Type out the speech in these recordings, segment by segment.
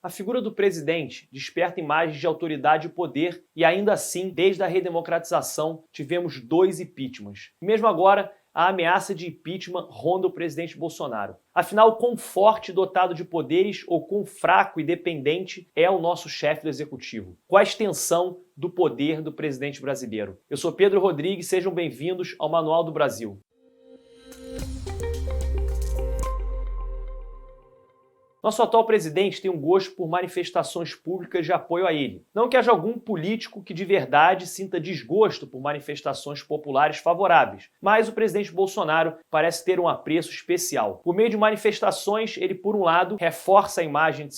A figura do presidente desperta imagens de autoridade e poder e ainda assim, desde a redemocratização, tivemos 2 impeachments. E mesmo agora, a ameaça de impeachment ronda o presidente Bolsonaro. Afinal, quão forte, dotado de poderes ou quão fraco e dependente é o nosso chefe do executivo? Qual a extensão do poder do presidente brasileiro? Eu sou Pedro Rodrigues, sejam bem-vindos ao Manual do Brasil. Nosso atual presidente tem um gosto por manifestações públicas de apoio a ele. Não que haja algum político que de verdade sinta desgosto por manifestações populares favoráveis, mas o presidente Bolsonaro parece ter um apreço especial. Por meio de manifestações, ele, por um lado, reforça a imagem de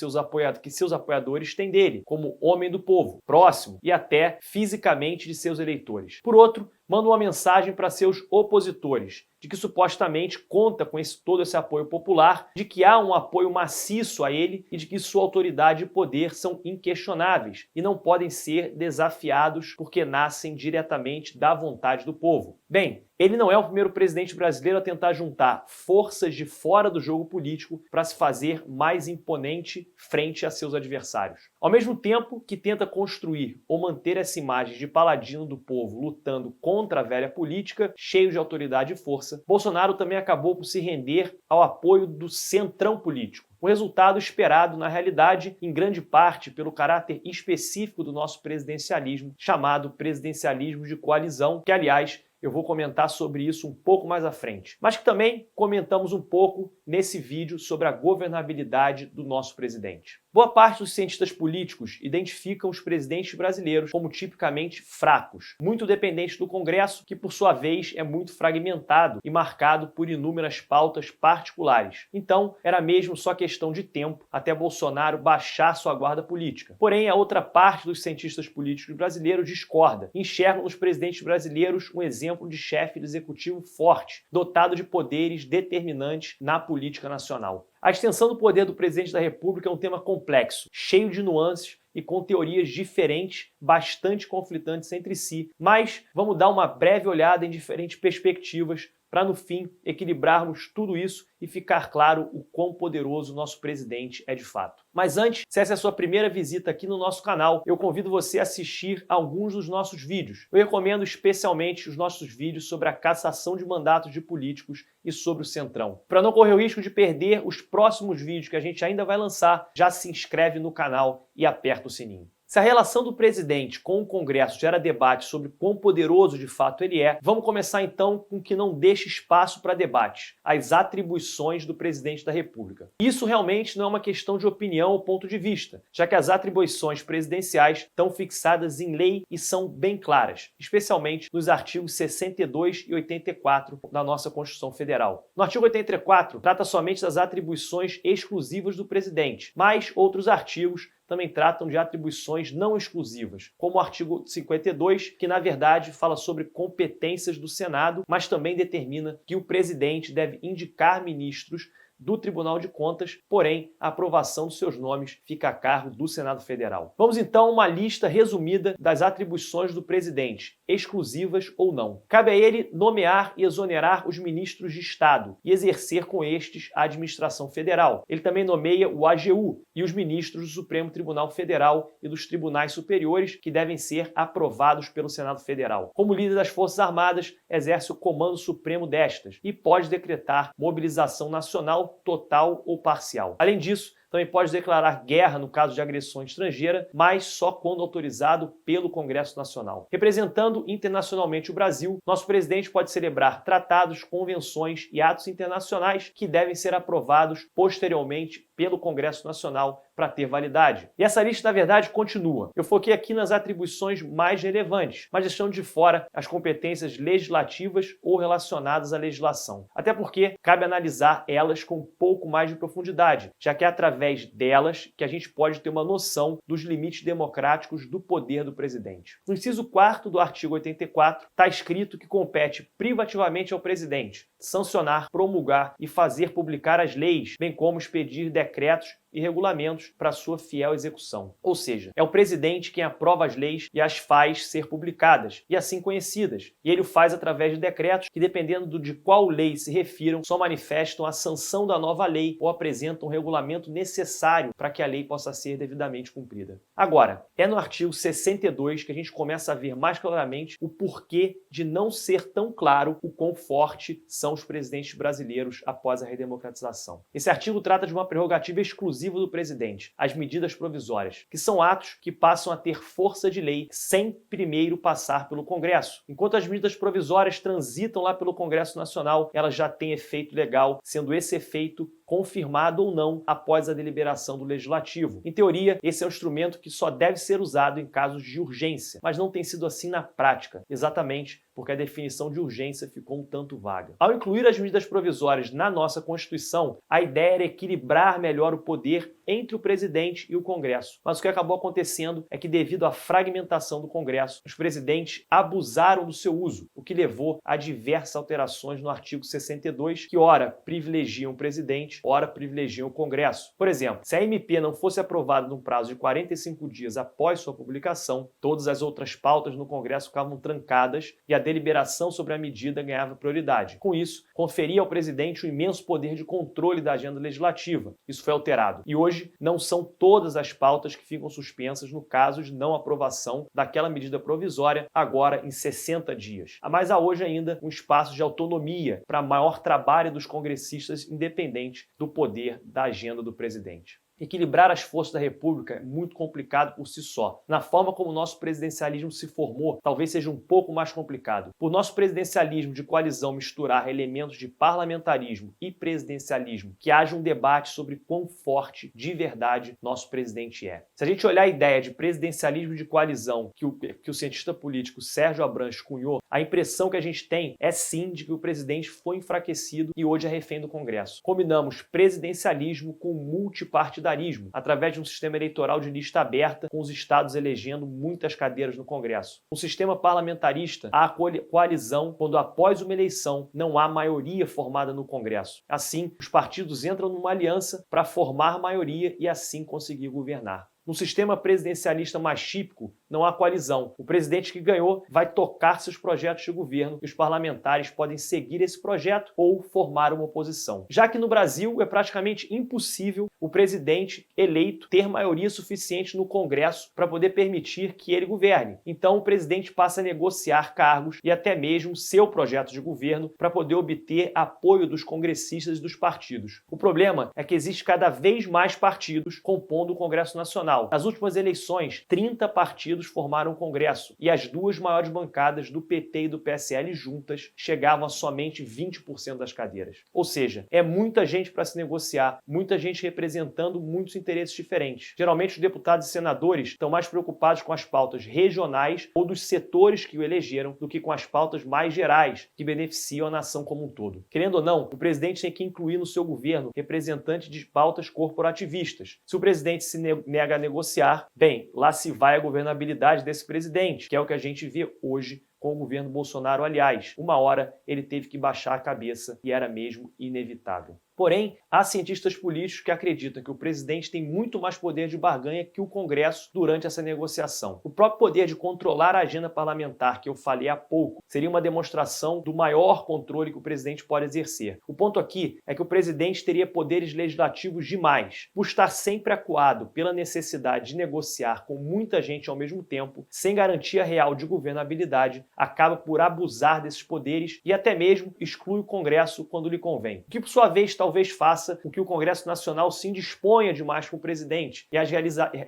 que seus apoiadores têm dele, como homem do povo, próximo e até fisicamente de seus eleitores. Por outro, manda uma mensagem para seus opositores, de que supostamente conta com todo esse apoio popular, de que há um apoio maciço a ele e de que sua autoridade e poder são inquestionáveis e não podem ser desafiados porque nascem diretamente da vontade do povo. Bem, ele não é o primeiro presidente brasileiro a tentar juntar forças de fora do jogo político para se fazer mais imponente frente a seus adversários. Ao mesmo tempo que tenta construir ou manter essa imagem de paladino do povo lutando contra a velha política, cheio de autoridade e força, Bolsonaro também acabou por se render ao apoio do centrão político. O resultado esperado, na realidade, em grande parte pelo caráter específico do nosso presidencialismo, chamado presidencialismo de coalizão, que, aliás, eu vou comentar sobre isso um pouco mais à frente. Mas que também comentamos um pouco nesse vídeo sobre a governabilidade do nosso presidente. Boa parte dos cientistas políticos identificam os presidentes brasileiros como tipicamente fracos, muito dependentes do Congresso, que por sua vez é muito fragmentado e marcado por inúmeras pautas particulares. Então, era mesmo só questão de tempo até Bolsonaro baixar sua guarda política. Porém, a outra parte dos cientistas políticos brasileiros discorda. Enxergam nos presidentes brasileiros um exemplo de chefe de executivo forte, dotado de poderes determinantes na política nacional. A extensão do poder do presidente da República é um tema complexo, cheio de nuances e com teorias diferentes, bastante conflitantes entre si, mas vamos dar uma breve olhada em diferentes perspectivas para, no fim, equilibrarmos tudo isso e ficar claro o quão poderoso nosso presidente é de fato. Mas antes, se essa é a sua primeira visita aqui no nosso canal, eu convido você a assistir a alguns dos nossos vídeos. Eu recomendo especialmente os nossos vídeos sobre a cassação de mandatos de políticos e sobre o Centrão. Para não correr o risco de perder os próximos vídeos que a gente ainda vai lançar, já se inscreve no canal e aperta o sininho. Se a relação do presidente com o Congresso gera debate sobre quão poderoso de fato ele é, vamos começar então com o que não deixa espaço para debate: as atribuições do presidente da República. Isso realmente não é uma questão de opinião ou ponto de vista, já que as atribuições presidenciais estão fixadas em lei e são bem claras, especialmente nos artigos 62 e 84 da nossa Constituição Federal. No artigo 84, trata somente das atribuições exclusivas do presidente, mas outros artigos também tratam de atribuições não exclusivas, como o artigo 52, que na verdade fala sobre competências do Senado, mas também determina que o presidente deve indicar ministros do Tribunal de Contas, porém, a aprovação dos seus nomes fica a cargo do Senado Federal. Vamos então a uma lista resumida das atribuições do presidente, exclusivas ou não. Cabe a ele nomear e exonerar os ministros de Estado e exercer com estes a administração federal. Ele também nomeia o AGU e os ministros do Supremo Tribunal Federal e dos tribunais superiores, que devem ser aprovados pelo Senado Federal. Como líder das Forças Armadas, exerce o comando supremo destas e pode decretar mobilização nacional total ou parcial. Além disso, também pode declarar guerra no caso de agressão estrangeira, mas só quando autorizado pelo Congresso Nacional. Representando internacionalmente o Brasil, nosso presidente pode celebrar tratados, convenções e atos internacionais que devem ser aprovados posteriormente pelo Congresso Nacional para ter validade. E essa lista, na verdade, continua. Eu foquei aqui nas atribuições mais relevantes, mas deixando de fora as competências legislativas ou relacionadas à legislação. Até porque cabe analisar elas com um pouco mais de profundidade, já que é através delas que a gente pode ter uma noção dos limites democráticos do poder do presidente. No inciso 4º do artigo 84, está escrito que compete privativamente ao presidente sancionar, promulgar e fazer publicar as leis, bem como expedir decretos decretos e regulamentos para sua fiel execução. Ou seja, é o presidente quem aprova as leis e as faz ser publicadas e assim conhecidas. E ele o faz através de decretos que, dependendo de qual lei se refiram, só manifestam a sanção da nova lei ou apresentam o regulamento necessário para que a lei possa ser devidamente cumprida. Agora, é no artigo 62 que a gente começa a ver mais claramente o porquê de não ser tão claro o quão forte são os presidentes brasileiros após a redemocratização. Esse artigo trata de uma prerrogativa exclusiva do presidente, as medidas provisórias, que são atos que passam a ter força de lei sem primeiro passar pelo Congresso. Enquanto as medidas provisórias transitam lá pelo Congresso Nacional, elas já têm efeito legal, sendo esse efeito confirmado ou não após a deliberação do Legislativo. Em teoria, esse é um instrumento que só deve ser usado em casos de urgência, mas não tem sido assim na prática, exatamente porque a definição de urgência ficou um tanto vaga. Ao incluir as medidas provisórias na nossa Constituição, a ideia era equilibrar melhor o poder entre o presidente e o Congresso. Mas o que acabou acontecendo é que, devido à fragmentação do Congresso, os presidentes abusaram do seu uso, o que levou a diversas alterações no artigo 62, que ora privilegiam o presidente, ora privilegiam o Congresso. Por exemplo, se a MP não fosse aprovada num prazo de 45 dias após sua publicação, todas as outras pautas no Congresso ficavam trancadas e a deliberação sobre a medida ganhava prioridade. Com isso, conferia ao presidente o imenso poder de controle da agenda legislativa. Isso foi alterado. E hoje, não são todas as pautas que ficam suspensas no caso de não aprovação daquela medida provisória, agora em 60 dias. Mas há hoje ainda um espaço de autonomia para maior trabalho dos congressistas, independente do poder da agenda do presidente. Equilibrar as forças da República é muito complicado por si só. Na forma como o nosso presidencialismo se formou, talvez seja um pouco mais complicado. Por nosso presidencialismo de coalizão misturar elementos de parlamentarismo e presidencialismo, que haja um debate sobre quão forte de verdade nosso presidente é. Se a gente olhar a ideia de presidencialismo de coalizão que o cientista político Sérgio Abranches cunhou, a impressão que a gente tem é sim de que o presidente foi enfraquecido e hoje é refém do Congresso. Combinamos presidencialismo com multipartidarismo, através de um sistema eleitoral de lista aberta, com os estados elegendo muitas cadeiras no Congresso. No sistema parlamentarista, há coalizão quando, após uma eleição, não há maioria formada no Congresso. Assim, os partidos entram numa aliança para formar maioria e assim conseguir governar. No sistema presidencialista mais típico, não há coalizão. O presidente que ganhou vai tocar seus projetos de governo e os parlamentares podem seguir esse projeto ou formar uma oposição. Já que no Brasil é praticamente impossível o presidente eleito ter maioria suficiente no Congresso para poder permitir que ele governe. Então o presidente passa a negociar cargos e até mesmo seu projeto de governo para poder obter apoio dos congressistas e dos partidos. O problema é que existe cada vez mais partidos compondo o Congresso Nacional. Nas últimas eleições, 30 partidos formaram o Congresso e as duas maiores bancadas do PT e do PSL juntas chegavam a somente 20% das cadeiras. Ou seja, é muita gente para se negociar, muita gente representando muitos interesses diferentes. Geralmente os deputados e senadores estão mais preocupados com as pautas regionais ou dos setores que o elegeram do que com as pautas mais gerais que beneficiam a nação como um todo. Querendo ou não, o presidente tem que incluir no seu governo representantes de pautas corporativistas. Se o presidente se nega a negociar, bem, lá se vai a governabilidade desse presidente, que é o que a gente vê hoje com o governo Bolsonaro. Aliás, uma hora ele teve que baixar a cabeça e era mesmo inevitável. Porém, há cientistas políticos que acreditam que o presidente tem muito mais poder de barganha que o Congresso durante essa negociação. O próprio poder de controlar a agenda parlamentar, que eu falei há pouco, seria uma demonstração do maior controle que o presidente pode exercer. O ponto aqui é que o presidente teria poderes legislativos demais. Por estar sempre acuado pela necessidade de negociar com muita gente ao mesmo tempo, sem garantia real de governabilidade, acaba por abusar desses poderes e até mesmo exclui o Congresso quando lhe convém. O que, por sua vez, talvez faça com que o Congresso Nacional se indisponha demais com o presidente e as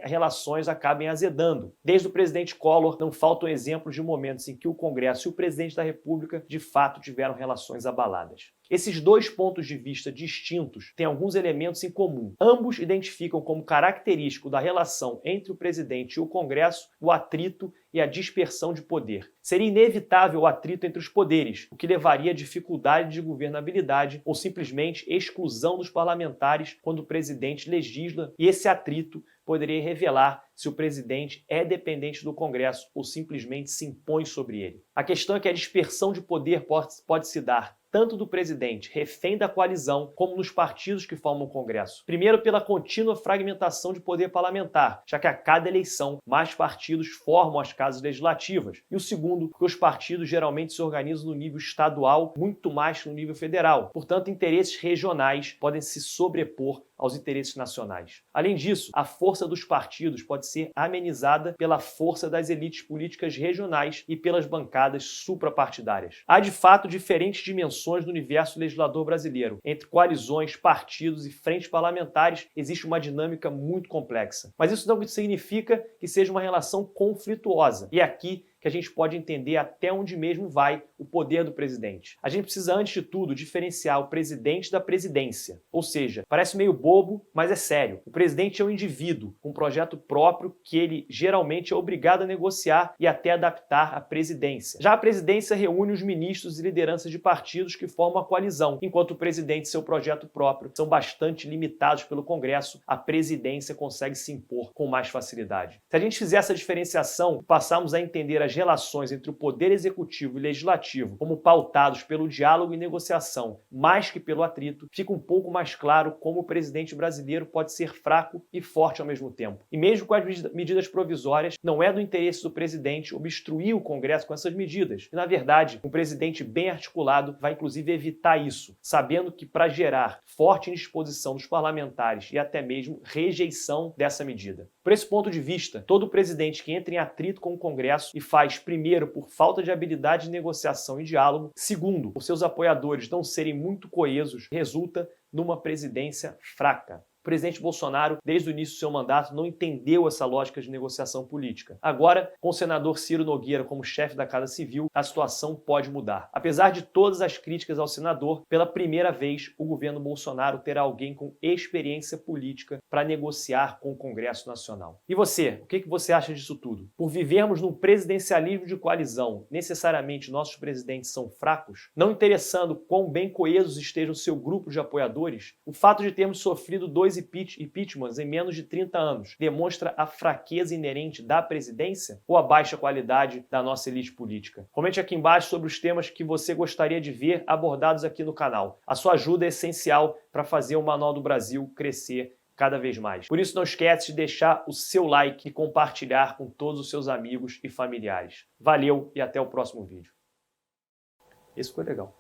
relações acabem azedando. Desde o presidente Collor, não faltam exemplos de momentos em que o Congresso e o presidente da República de fato tiveram relações abaladas. Esses dois pontos de vista distintos têm alguns elementos em comum. Ambos identificam como característico da relação entre o presidente e o Congresso o atrito e a dispersão de poder. Seria inevitável o atrito entre os poderes, o que levaria a dificuldade de governabilidade ou simplesmente exclusão dos parlamentares quando o presidente legisla, e esse atrito poderia revelar se o presidente é dependente do Congresso ou simplesmente se impõe sobre ele. A questão é que a dispersão de poder pode se dar tanto do presidente, refém da coalizão, como nos partidos que formam o Congresso. Primeiro, pela contínua fragmentação de poder parlamentar, já que a cada eleição mais partidos formam as casas legislativas. E o segundo, porque os partidos geralmente se organizam no nível estadual muito mais que no nível federal. Portanto, interesses regionais podem se sobrepor aos interesses nacionais. Além disso, a força dos partidos pode ser amenizada pela força das elites políticas regionais e pelas bancadas suprapartidárias. Há, de fato, diferentes dimensões no universo legislador brasileiro. Entre coalizões, partidos e frentes parlamentares existe uma dinâmica muito complexa. Mas isso não significa que seja uma relação conflituosa. E aqui que a gente pode entender até onde mesmo vai o poder do presidente. A gente precisa, antes de tudo, diferenciar o presidente da presidência. Ou seja, parece meio bobo, mas é sério. O presidente é um indivíduo com um projeto próprio que ele geralmente é obrigado a negociar e até adaptar à presidência. Já a presidência reúne os ministros e lideranças de partidos que formam a coalizão, enquanto o presidente e seu projeto próprio são bastante limitados pelo Congresso, a presidência consegue se impor com mais facilidade. Se a gente fizer essa diferenciação, passarmos a entender as relações entre o poder executivo e legislativo como pautados pelo diálogo e negociação, mais que pelo atrito, fica um pouco mais claro como o presidente brasileiro pode ser fraco e forte ao mesmo tempo. E mesmo com as medidas provisórias, não é do interesse do presidente obstruir o Congresso com essas medidas. E, na verdade, um presidente bem articulado vai inclusive evitar isso, sabendo que para gerar forte indisposição dos parlamentares e até mesmo rejeição dessa medida. Por esse ponto de vista, todo presidente que entra em atrito com o Congresso e faz, primeiro, por falta de habilidade de negociação e diálogo, segundo, por seus apoiadores não serem muito coesos, resulta numa presidência fraca. O presidente Bolsonaro, desde o início do seu mandato, não entendeu essa lógica de negociação política. Agora, com o senador Ciro Nogueira como chefe da Casa Civil, a situação pode mudar. Apesar de todas as críticas ao senador, pela primeira vez, o governo Bolsonaro terá alguém com experiência política para negociar com o Congresso Nacional. E você, o que você acha disso tudo? Por vivermos num presidencialismo de coalizão, necessariamente nossos presidentes são fracos? Não interessando quão bem coesos estejam seu grupo de apoiadores, o fato de termos sofrido dois impeachments em menos de 30 anos demonstra a fraqueza inerente da presidência ou a baixa qualidade da nossa elite política? Comente aqui embaixo sobre os temas que você gostaria de ver abordados aqui no canal. A sua ajuda é essencial para fazer o Manual do Brasil crescer cada vez mais. Por isso, não esquece de deixar o seu like e compartilhar com todos os seus amigos e familiares. Valeu e até o próximo vídeo. Esse foi legal.